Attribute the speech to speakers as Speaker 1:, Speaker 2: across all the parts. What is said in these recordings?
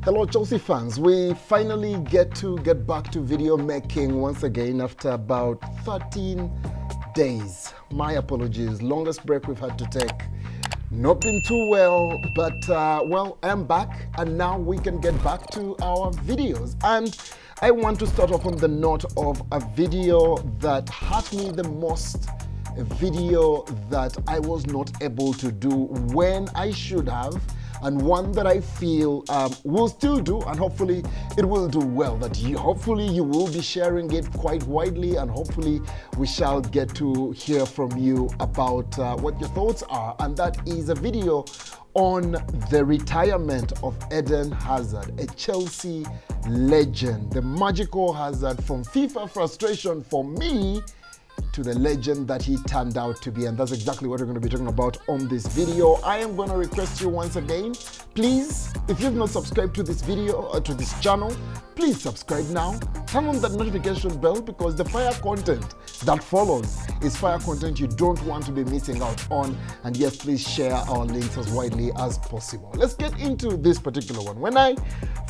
Speaker 1: Hello Chelsea fans, we finally get back to video making once again after about 13 days. My apologies, longest break we've had to take. Not been too well, but well, I'm back and now we can get back to our videos. And I want to start off on the note of a video that hurt me the most, a video that I was not able to do when I should have, and one that I feel will still do, and hopefully it will do well. That hopefully you will be sharing it quite widely, and hopefully we shall get to hear from you about what your thoughts are. And that is a video on the retirement of Eden Hazard, a Chelsea legend, the magical Hazard, from FIFA frustration for me to the legend that he turned out to be. And that's exactly what we're going to be talking about on this video. I am going to request you once again, please, if you've not subscribed to this video or to this channel, please subscribe now. Turn on that notification bell, because the fire content that follows is fire content you don't want to be missing out on. And yes, please share our links as widely as possible. Let's get into this particular one. When I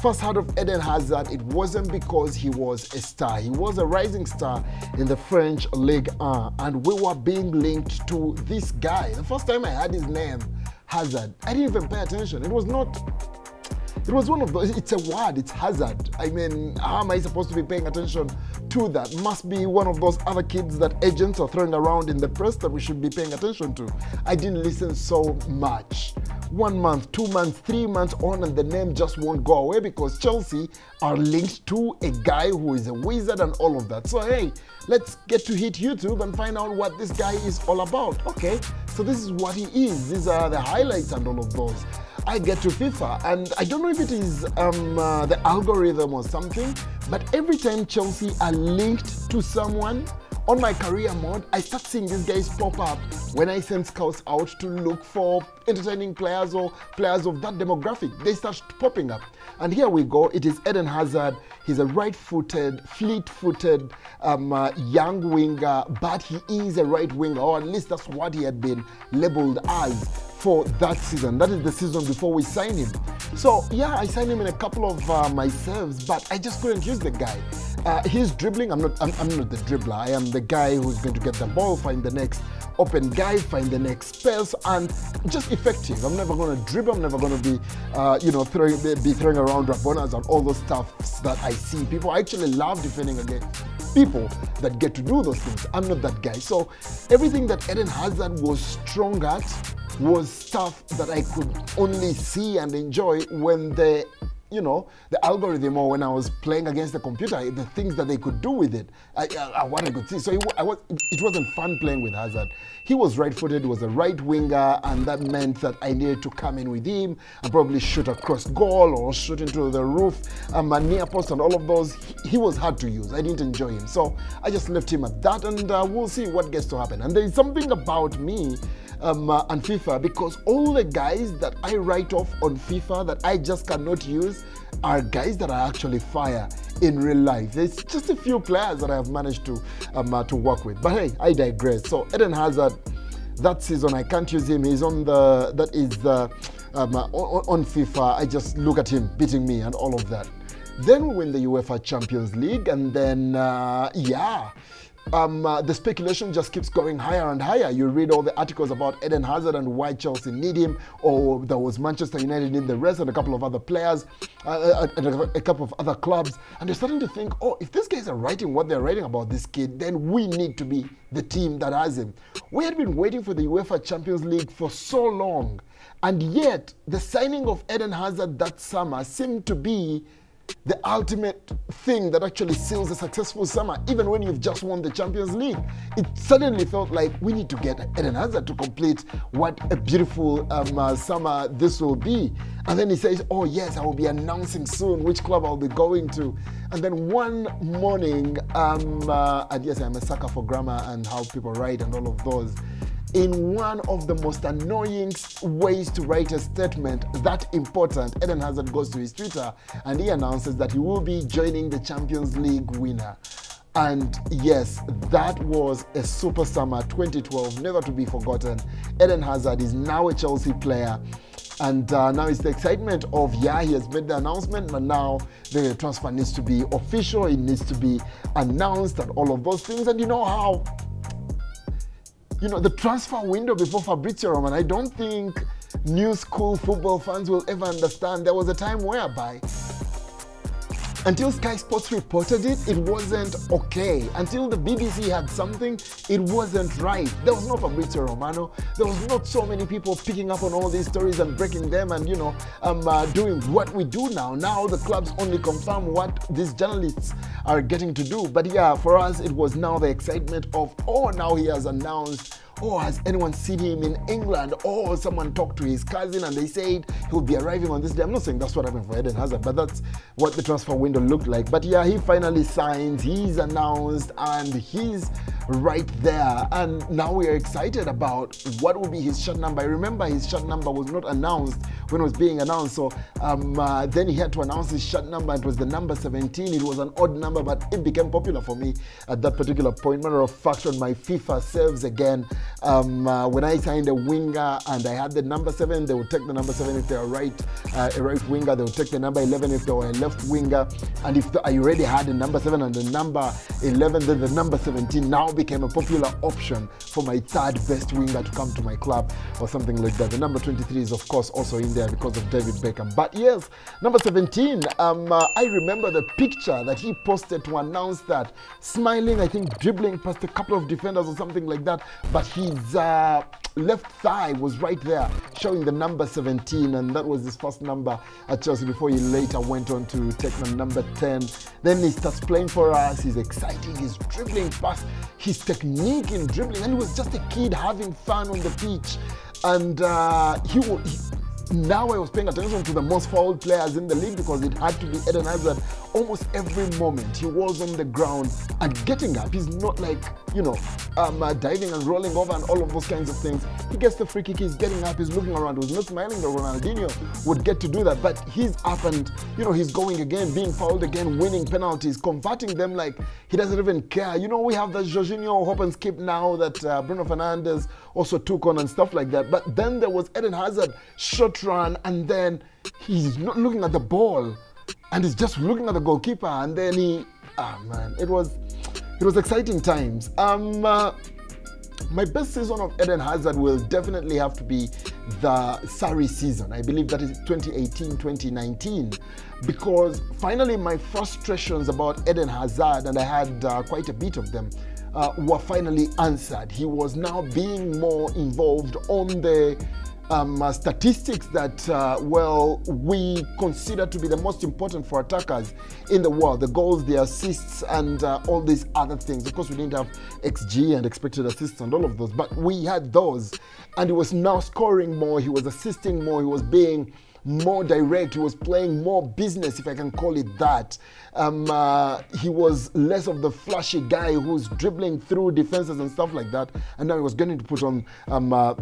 Speaker 1: first heard of Eden Hazard, it wasn't because he was a star. He was a rising star in the French Ligue 1, and we were being linked to this guy. The first time I heard his name, Hazard, I didn't even pay attention. It was one of those, it's a word, it's Hazard. I mean, how am I supposed to be paying attention to that? Must be one of those other kids that agents are throwing around in the press that we should be paying attention to. I didn't listen so much. 1 month, 2 months, 3 months on, and the name just won't go away, because Chelsea are linked to a guy who is a wizard and all of that. So hey, let's get to hit YouTube and find out what this guy is all about. Okay, so this is what he is. These are the highlights and all of those. I get to FIFA, and I don't know if it is the algorithm or something, but every time Chelsea are linked to someone on my career mode, I start seeing these guys pop up when I send scouts out to look for entertaining players or players of that demographic. They start popping up. And here we go. It is Eden Hazard. He's a right-footed, fleet-footed young winger, but he is a right winger, or at least that's what he had been labeled as for that season. That is the season before we signed him. So yeah, I signed him in a couple of my saves, but I just couldn't use the guy. He's dribbling. I'm not the dribbler. I am the guy who's going to get the ball, find the next open guy, find the next space, and just effective. I'm never going to dribble. I'm never going to be, throwing around Rabonas and all those stuffs that I see. People actually love defending against people that get to do those things. I'm not that guy. So everything that Eden Hazard was strong at was stuff that I could only see and enjoy when the algorithm, or when I was playing against the computer, the things that they could do with it, what I could see. So it wasn't fun playing with Hazard. He was right-footed, was a right winger, and that meant that I needed to come in with him and probably shoot across goal or shoot into the roof, near post, and all of those. He was hard to use. I didn't enjoy him. So I just left him at that, and we'll see what gets to happen. And there is something about me and FIFA, because all the guys that I write off on FIFA that I just cannot use are guys that are actually fire in real life. There's just a few players that I have managed to work with. But hey, I digress. So Eden Hazard, that season I can't use him. He's on on FIFA. I just look at him beating me and all of that. Then we win the UEFA Champions League, and then the speculation just keeps going higher and higher. You read all the articles about Eden Hazard and why Chelsea need him, or there was Manchester United in the rest, and a couple of other players, and a couple of other clubs, and they're starting to think, oh, if these guys are writing what they're writing about this kid, then we need to be the team that has him. We had been waiting for the UEFA Champions League for so long, and yet the signing of Eden Hazard that summer seemed to be the ultimate thing that actually seals a successful summer, even when you've just won the Champions League. It suddenly felt like we need to get Eden Hazard to complete what a beautiful summer this will be. And then he says, oh yes, I will be announcing soon which club I'll be going to. And then one morning, and yes, I'm a sucker for grammar and how people write and all of those, in one of the most annoying ways to write a statement that important, Eden Hazard goes to his Twitter and he announces that he will be joining the Champions League winner. And yes, that was a super summer 2012, never to be forgotten. Eden Hazard is now a Chelsea player. And now it's the excitement of, yeah, he has made the announcement, but now the transfer needs to be official, it needs to be announced and all of those things. And you know how, the transfer window before Fabrizio Romano, I don't think new school football fans will ever understand. There was a time whereby until Sky Sports reported it, it wasn't okay. Until the BBC had something, it wasn't right. There was no Fabrizio Romano. There was not so many people picking up on all these stories and breaking them and, doing what we do now. Now the clubs only confirm what these journalists are getting to do. But yeah, for us, it was now the excitement of, oh, now he has announced, oh, has anyone seen him in England? Oh, someone talked to his cousin and they said he'll be arriving on this day. I'm not saying that's what happened for Eden Hazard, but that's what the transfer window looked like. But yeah, he finally signs, he's announced, and he's right there. And now we are excited about what will be his shirt number. I remember his shirt number was not announced when it was being announced. So then he had to announce his shirt number. It was the number 17. It was an odd number, but it became popular for me at that particular point. Matter of fact, on my FIFA saves again, when I signed a winger and I had the number 7, they would take the number 7 if they were a right winger. They would take the number 11 if they were a left winger. And if I already had the number 7 and the number 11, then the number 17 now became a popular option for my third best winger to come to my club or something like that. The number 23 is of course also in there because of David Beckham. But yes, number 17, I remember the picture that he posted to announce that, smiling, I think dribbling past a couple of defenders or something like that, but his left thigh was right there showing the number 17, and that was his first number at Chelsea before he later went on to take the number 10. Then he starts playing for us. He's exciting, he's dribbling past, his technique in dribbling, and he was just a kid having fun on the pitch. And now I was paying attention to the most fouled players in the league because it had to be Eden Hazard. Almost every moment he was on the ground and getting up. He's not like, diving and rolling over and all of those kinds of things. He gets the free kick, he's getting up, he's looking around. He was not smiling that Ronaldinho would get to do that, but he's up and, he's going again, being fouled again, winning penalties, converting them like he doesn't even care. We have the Jorginho hop and skip now that Bruno Fernandes also took on and stuff like that. But then there was Eden Hazard short run, and then he's not looking at the ball and he's just looking at the goalkeeper, and then it was exciting times. My best season of Eden Hazard will definitely have to be the Sarri season. I believe that is 2018-2019, because finally my frustrations about Eden Hazard, and I had quite a bit of them, were finally answered. He was now being more involved on the statistics that, we consider to be the most important for attackers in the world. The goals, the assists, and all these other things. Of course, we didn't have XG and expected assists and all of those, but we had those. And he was now scoring more, he was assisting more, he was being more direct, he was playing more business, if I can call it that. He was less of the flashy guy who's dribbling through defenses and stuff like that, and now he was getting to put on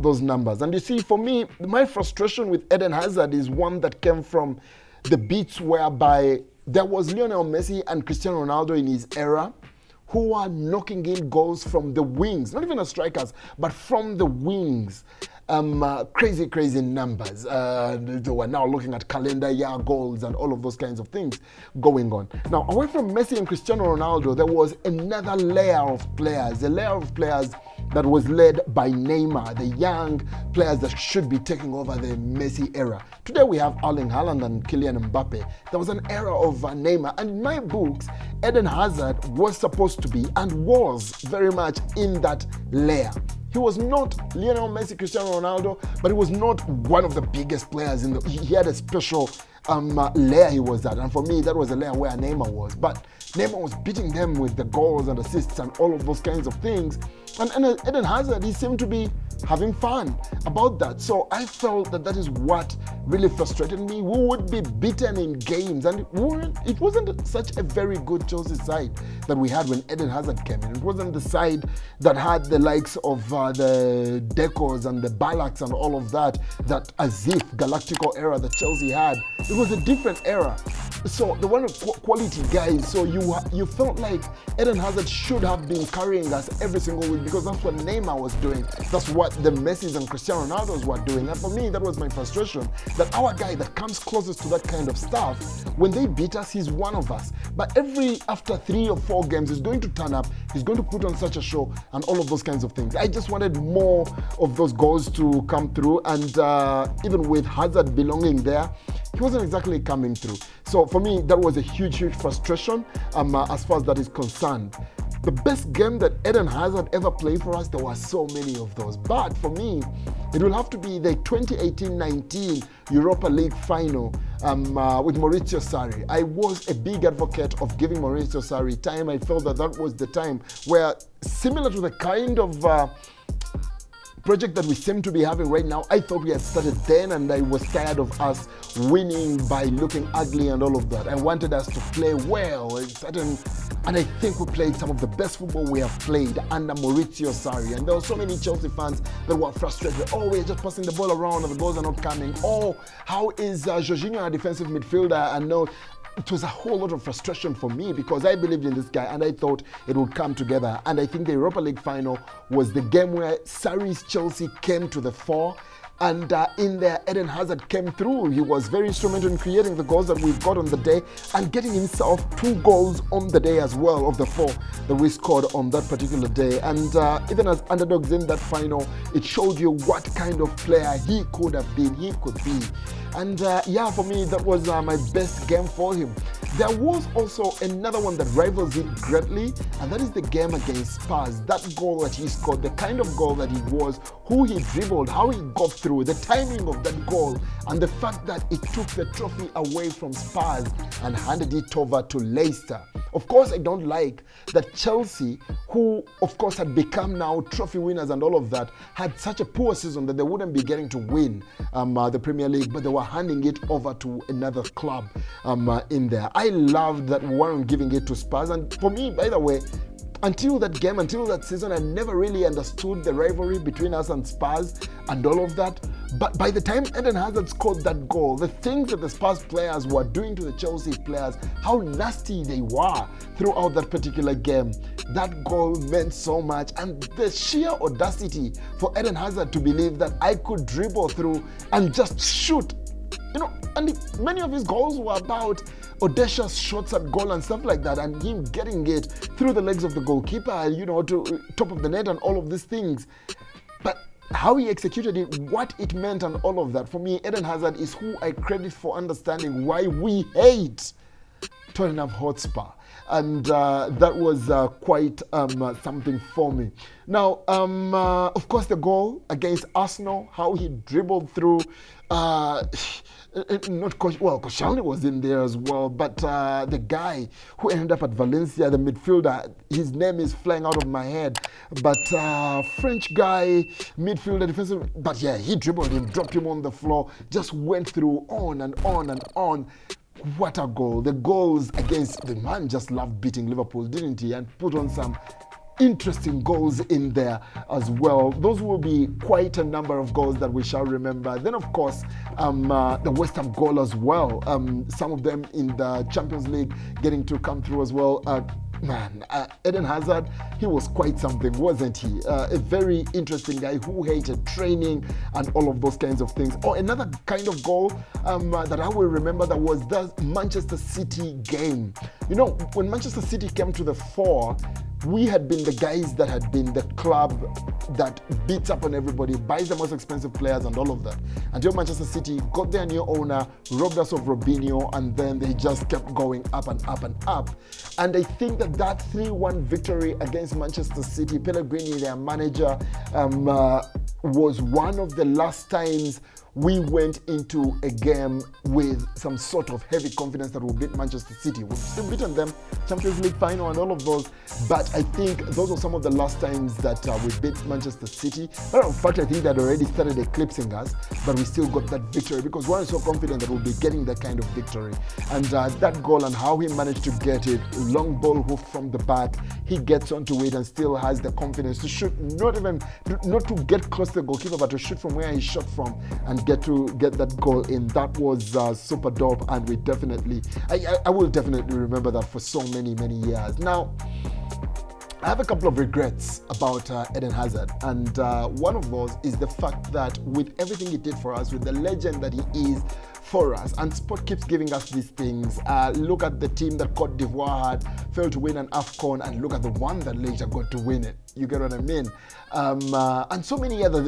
Speaker 1: those numbers. And you see, for me, my frustration with Eden Hazard is one that came from the beats whereby there was Lionel Messi and Cristiano Ronaldo in his era who are knocking in goals from the wings, not even as strikers, but from the wings. Crazy numbers. They were now looking at calendar year goals and all of those kinds of things going on. Now, away from Messi and Cristiano Ronaldo, there was another layer of players, a layer of players that was led by Neymar, the young players that should be taking over the Messi era. Today we have Erling Haaland and Kylian Mbappe. There was an era of Neymar, and in my books, Eden Hazard was supposed to be and was very much in that layer. He was not Lionel Messi, Cristiano Ronaldo, but he was not one of the biggest players in the. He had a special layer he was at, and for me that was a layer where Neymar was. But Neymar was beating them with the goals and assists and all of those kinds of things. And Eden Hazard, he seemed to be having fun about that. So I felt that that is what really frustrated me. We would be beaten in games, and it wasn't such a very good Chelsea side that we had when Eden Hazard came in. It wasn't the side that had the likes of the Decos and the Ballacks and all of that Azif Galactico era that Chelsea had. It was a different era. So the one of quality guys, so you felt like Eden Hazard should have been carrying us every single week, because that's what Neymar was doing. That's what what the Messis and Cristiano Ronaldos were doing. And for me, that was my frustration, that our guy that comes closest to that kind of stuff, when they beat us, he's one of us. But after 3 or 4 games, he's going to turn up, he's going to put on such a show and all of those kinds of things. I just wanted more of those goals to come through, and even with Hazard belonging there, he wasn't exactly coming through. So for me, that was a huge frustration as far as that is concerned. The best game that Eden Hazard ever played for us, there were so many of those. But for me, it will have to be the 2018-19 Europa League final with Maurizio Sarri. I was a big advocate of giving Maurizio Sarri time. I felt that that was the time where, similar to the kind of project that we seem to be having right now, I thought we had started then, and I was tired of us winning by looking ugly and all of that. I wanted us to play well, and I think we played some of the best football we have played under Maurizio Sarri. And there were so many Chelsea fans that were frustrated. Oh, we're just passing the ball around and the goals are not coming. Oh, how is Jorginho a defensive midfielder? And no, it was a whole lot of frustration for me, because I believed in this guy and I thought it would come together. And I think the Europa League final was the game where Sarri's Chelsea came to the fore. And in there, Eden Hazard came through. He was very instrumental in creating the goals that we got on the day, and getting himself 2 goals on the day as well, of the 4 that we scored on that particular day. And even as underdogs in that final, it showed you what kind of player he could have been, he could be. And yeah, for me, that was my best game for him. There was also another one that rivals it greatly, and that is the game against Spurs. That goal that he scored, the kind of goal that it was, who he dribbled, how he got through, the timing of that goal, and the fact that it took the trophy away from Spurs and handed it over to Leicester. Of course, I don't like that Chelsea, who of course had become now trophy winners and all of that, had such a poor season that they wouldn't be getting to win the Premier League, but they were handing it over to another club in there. I loved that we weren't giving it to Spurs. And for me, by the way, until that game, until that season, I never really understood the rivalry between us and Spurs and all of that. But by the time Eden Hazard scored that goal, the things that the Spurs players were doing to the Chelsea players, how nasty they were throughout that particular game, that goal meant so much. And the sheer audacity for Eden Hazard to believe that I could dribble through and just shoot. You know, and many of his goals were about audacious shots at goal and stuff like that, and him getting it through the legs of the goalkeeper, you know, to top of the net and all of these things. But how he executed it, what it meant and all of that, for me, Eden Hazard is who I credit for understanding why we hate Tottenham Hotspur. And that was quite something for me. Now, of course, the goal against Arsenal, how he dribbled through, Koscielny was in there as well, but the guy who ended up at Valencia, the midfielder, his name is flying out of my head, but French guy, midfielder, defensive, but yeah, he dribbled him, dropped him on the floor, just went through on and on and on. What a goal. The goals against, the man just loved beating Liverpool, didn't he? And put on some interesting goals in there as well. Those will be quite a number of goals that we shall remember. Then, of course, the West Ham goal as well. Some of them in the Champions League getting to come through as well. Man, Eden Hazard, he was quite something, wasn't he? A very interesting guy who hated training and all of those kinds of things. Or another kind of goal that I will remember, that was the Manchester City game. You know, when Manchester City came to the fore, we had been the guys that had been the club that beats up on everybody, buys the most expensive players and all of that. Until Manchester City got their new owner, robbed us of Robinho, and then they just kept going up and up and up. And I think that 3-1 victory against Manchester City, Pellegrini, their manager, was one of the last times we went into a game with some sort of heavy confidence that we'll beat Manchester City. We've still beaten them, Champions League final and all of those, but I think those were some of the last times that we beat Manchester City. Matter of fact, I think that already started eclipsing us, but we still got that victory because we were so confident that we'll be getting that kind of victory. And that goal and how he managed to get it, long ball hook from the back, he gets onto it and still has the confidence to shoot, not to get close to the goalkeeper, but to shoot from where he shot from and get that goal in. That was super dope, and we definitely, I will definitely remember that for so many years. Now, I have a couple of regrets about Eden Hazard, and one of those is the fact that with everything he did for us, with the legend that he is for us, and sport keeps giving us these things. Look at the team that Cote d'Ivoire had, failed to win an AFCON, and look at the one that later got to win it. You get what I mean? And so many other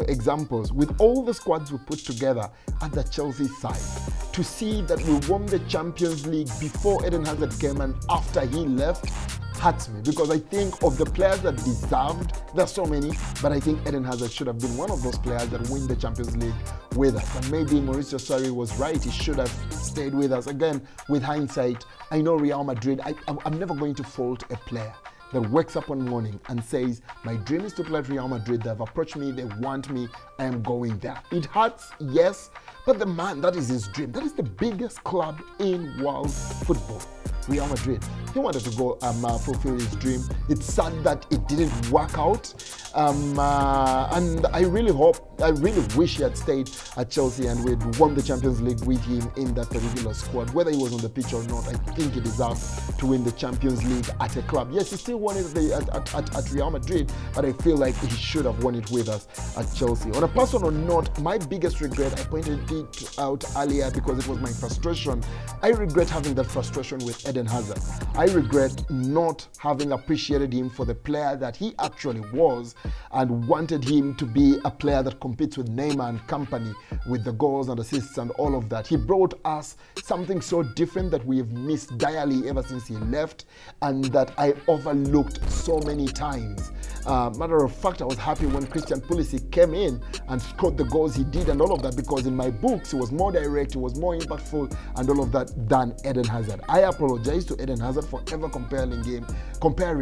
Speaker 1: examples. With all the squads we put together at the Chelsea side, to see that we won the Champions League before Eden Hazard came and after he left, hurts me, because I think of the players that deserved, there's so many, but I think Eden Hazard should have been one of those players that win the Champions League with us. And maybe Mauricio Sarri was right, he should have stayed with us. Again, with hindsight, I know Real Madrid, I'm never going to fault a player that wakes up one morning and says, my dream is to play at Real Madrid, they've approached me, they want me, I am going there. It hurts, yes, but the man, that is his dream. That is the biggest club in world football. Real Madrid. He wanted to go fulfill his dream. It's sad that it didn't work out. And I really wish he had stayed at Chelsea and we'd won the Champions League with him in that particular squad. Whether he was on the pitch or not, I think he deserved to win the Champions League at a club. Yes, he still won it at Real Madrid, but I feel like he should have won it with us at Chelsea. On a personal note, my biggest regret, I pointed it out earlier because it was my frustration. I regret having that frustration with Eden Hazard. I regret not having appreciated him for the player that he actually was and wanted him to be a player that competes with Neymar and company with the goals and assists and all of that. He brought us something so different that we have missed direly ever since he left, and that I overlooked so many times. Matter of fact, I was happy when Christian Pulisic came in and scored the goals he did and all of that, because in my books he was more direct, he was more impactful and all of that than Eden Hazard. I apologize to Eden Hazard for ever comparing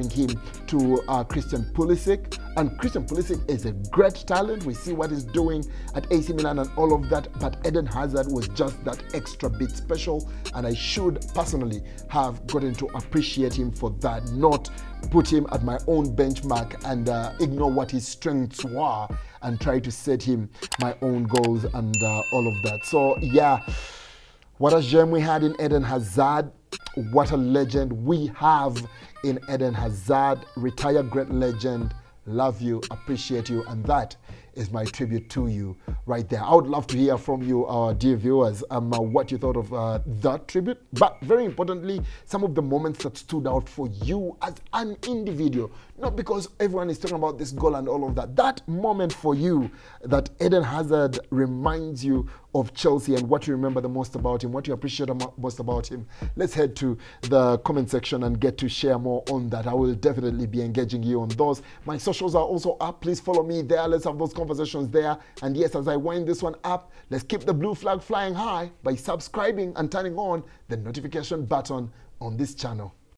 Speaker 1: him to Christian Pulisic. And Christian Pulisic is a great talent. We see what he's doing at AC Milan and all of that, but Eden Hazard was just that extra bit special, and I should personally have gotten to appreciate him for that, not put him at my own benchmark and ignore what his strengths were and try to set him my own goals and all of that. So yeah, what a gem we had in Eden Hazard. What a legend we have in Eden Hazard. Retired great legend. Love you, appreciate you, and that is my tribute to you right there. I would love to hear from you, our dear viewers, what you thought of that tribute, but very importantly, some of the moments that stood out for you as an individual. Not because everyone is talking about this goal and all of that. That moment for you that Eden Hazard reminds you of Chelsea and what you remember the most about him, what you appreciate the most about him. Let's head to the comment section and get to share more on that. I will definitely be engaging you on those. My socials are also up. Please follow me there. Let's have those conversations there. And yes, as I wind this one up, let's keep the blue flag flying high by subscribing and turning on the notification button on this channel.